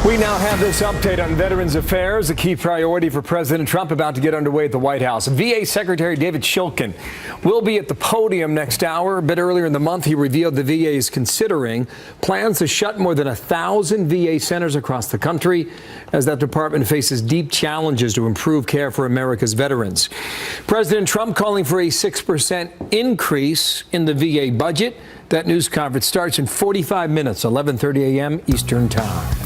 We now have this update on Veterans Affairs, a key priority for President Trump about to get underway at the White House. VA Secretary David Shulkin will be at the podium next hour. A bit earlier in the month, he revealed the VA is considering plans to shut more than 1,000 VA centers across the country as that department faces deep challenges to improve care for America's veterans. President Trump calling for a 6% increase in the VA budget. That news conference starts in 45 minutes, 11:30 a.m. Eastern Time.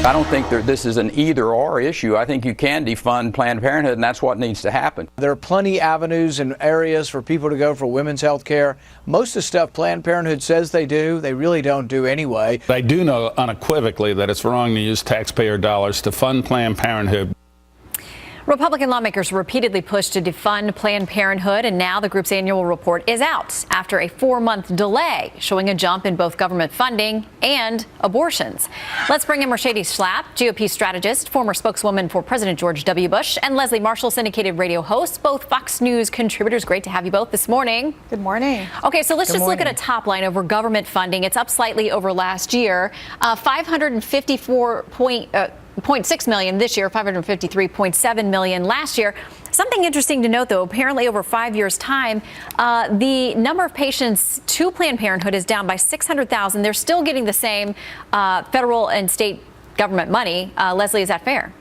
I don't think this is an either-or issue. I think you can defund Planned Parenthood, and that's what needs to happen. There are plenty of avenues and areas for people to go for women's health care. Most of the stuff Planned Parenthood says they do, they really don't do anyway. I do know unequivocally that it's wrong to use taxpayer dollars to fund Planned Parenthood. Republican lawmakers repeatedly pushed to defund Planned Parenthood, and now the group's annual report is out after a 4-month delay, showing a jump in both government funding and abortions. Let's bring in Mercedes Schlapp, GOP strategist, former spokeswoman for President George W. Bush, and Leslie Marshall, syndicated radio host, both Fox News contributors. Great to have you both this morning. Good morning. Okay, so let's look at a top line over government funding. It's up slightly over last year, 554.6 million this year, 553.7 million last year. Something interesting to note, though, apparently over 5 years' time, the number of patients to Planned Parenthood is down by 600,000. They're still getting the same federal and state government money. Leslie, is that fair?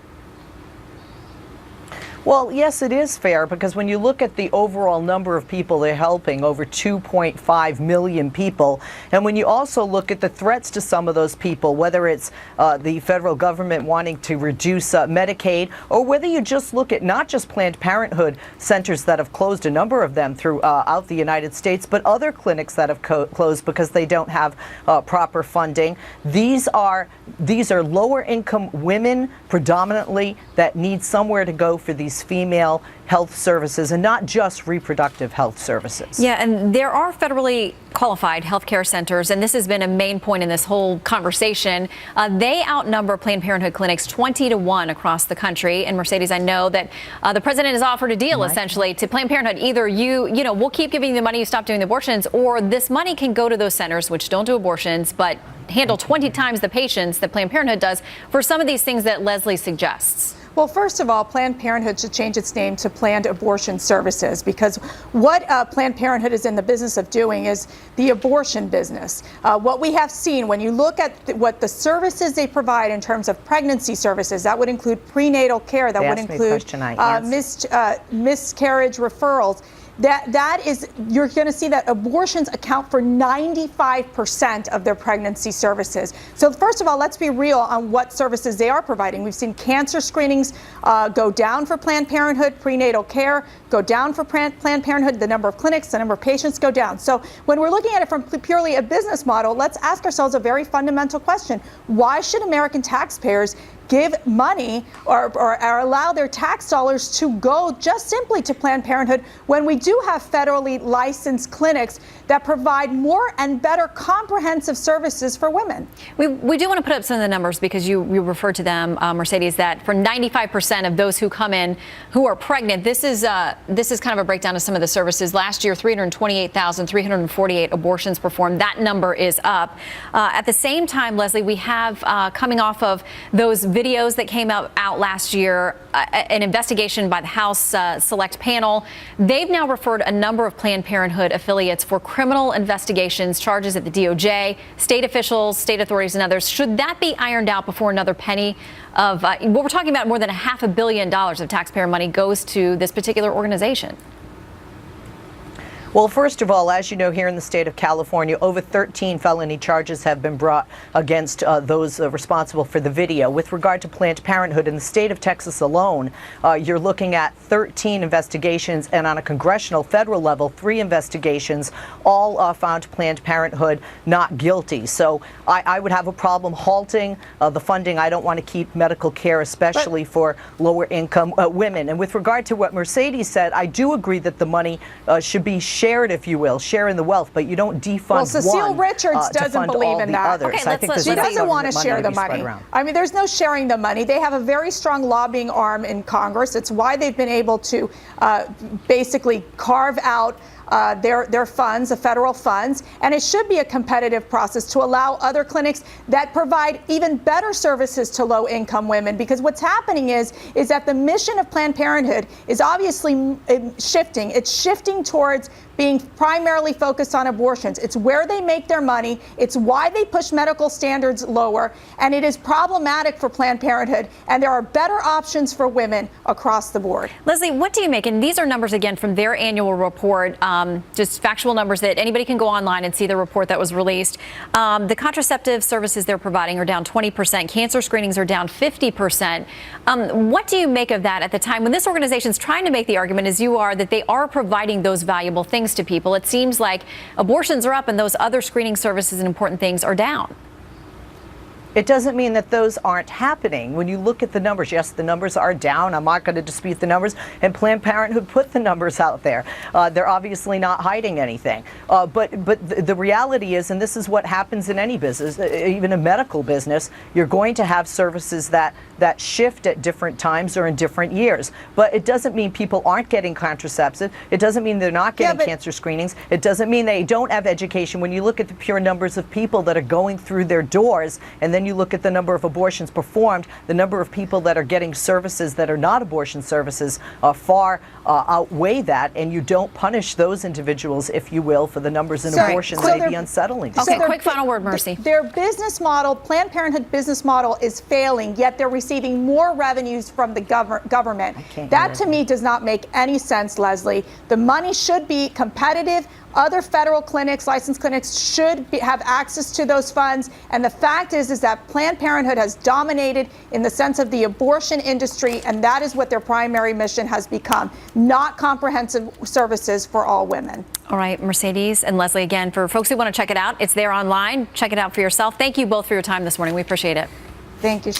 Well, yes, it is fair, because when you look at the overall number of people they're helping, over 2.5 million people, and when you also look at the threats to some of those people, whether it's the federal government wanting to reduce Medicaid, or whether you just look at not just Planned Parenthood centers that have closed, a number of them throughout the United States, but other clinics that have closed because they don't have proper funding. These are lower income women predominantly that need somewhere to go for these female health services, and not just reproductive health services. Yeah, and there are federally qualified health care centers, and this has been a main point in this whole conversation. They outnumber Planned Parenthood clinics 20-1 across the country. And Mercedes, I know that the president has offered a deal essentially to Planned Parenthood. Either we'll keep giving you the money, you stop doing the abortions, or this money can go to those centers which don't do abortions but handle 20 times the patients that Planned Parenthood does for some of these things that Leslie suggests. Well, first of all, Planned Parenthood should change its name to Planned Abortion Services, because what Planned Parenthood is in the business of doing is the abortion business. What we have seen, when you look at what the services they provide in terms of pregnancy services, that would include prenatal care, that would include miscarriage referrals. That is, you're going to see that abortions account for 95% of their pregnancy services. So first of all, let's be real on what services they are providing. We've seen cancer screenings go down for Planned Parenthood, prenatal care go down for Planned Parenthood, the number of clinics, the number of patients go down. So when we're looking at it from purely a business model, let's ask ourselves a very fundamental question. Why should American taxpayers give money or allow their tax dollars to go just simply to Planned Parenthood when we do have federally licensed clinics that provide more and better comprehensive services for women? We do want to put up some of the numbers, because you referred to them, Mercedes, that for 95% of those who come in who are pregnant, this is kind of a breakdown of some of the services. Last year, 328,348 abortions performed. That number is up. At the same time, Leslie, we have coming off of those videos that came out last year, an investigation by the House Select Panel. They've now referred a number of Planned Parenthood affiliates for criminal investigations, charges at the DOJ, state officials, state authorities, and others. Should that be ironed out before another penny of what we're talking about, more than $500 million of taxpayer money goes to this particular organization? Well, first of all, as you know, here in the state of California, over 13 felony charges have been brought against those responsible for the video. With regard to Planned Parenthood, in the state of Texas alone, you're looking at 13 investigations, and on a congressional federal level, 3 investigations, all found Planned Parenthood not guilty. So I would have a problem halting the funding. I don't want to keep medical care, especially for lower income women. And with regard to what Mercedes said, I do agree that the money should be shared, if you will, share in the wealth, but you don't defund Well, Cecile Richards doesn't believe in that. Okay, she doesn't want to share the money. I mean, there's no sharing the money. They have a very strong lobbying arm in Congress. It's why they've been able to basically carve out their funds, the federal funds, and it should be a competitive process to allow other clinics that provide even better services to low-income women. Because what's happening is that the mission of Planned Parenthood is obviously shifting. It's shifting towards being primarily focused on abortions. It's where they make their money. It's why they push medical standards lower. And it is problematic for Planned Parenthood. And there are better options for women across the board. Leslie, what do you make? And these are numbers, again, from their annual report, just factual numbers that anybody can go online and see the report that was released. The contraceptive services they're providing are down 20%. Cancer screenings are down 50%. What do you make of that at the time when this organization is trying to make the argument, as you are, that they are providing those valuable things to people? It seems like abortions are up and those other screening services and important things are down. It doesn't mean that those aren't happening. When you look at the numbers, yes, the numbers are down. I'm not going to dispute the numbers. And Planned Parenthood put the numbers out there. They're obviously not hiding anything. But the reality is, and this is what happens in any business, even a medical business, you're going to have services that shift at different times or in different years. But it doesn't mean people aren't getting contraceptive. It doesn't mean they're not getting cancer screenings. It doesn't mean they don't have education. When you look at the pure numbers of people that are going through their doors, and then you look at the number of abortions performed, the number of people that are getting services that are not abortion services far outweigh that, and you don't punish those individuals, if you will, for the numbers in abortions may be unsettling. Okay, quick final word, Mercy. Their business model, Planned Parenthood business model, is failing, yet they're receiving more revenues from the government. That to me does not make any sense, Leslie. The money should be competitive. Other federal clinics, licensed clinics, should have access to those funds. And the fact is that Planned Parenthood has dominated in the sense of the abortion industry, and that is what their primary mission has become, not comprehensive services for all women. All right, Mercedes and Leslie, again, for folks who want to check it out, it's there online. Check it out for yourself. Thank you both for your time this morning. We appreciate it. Thank you, Shannon.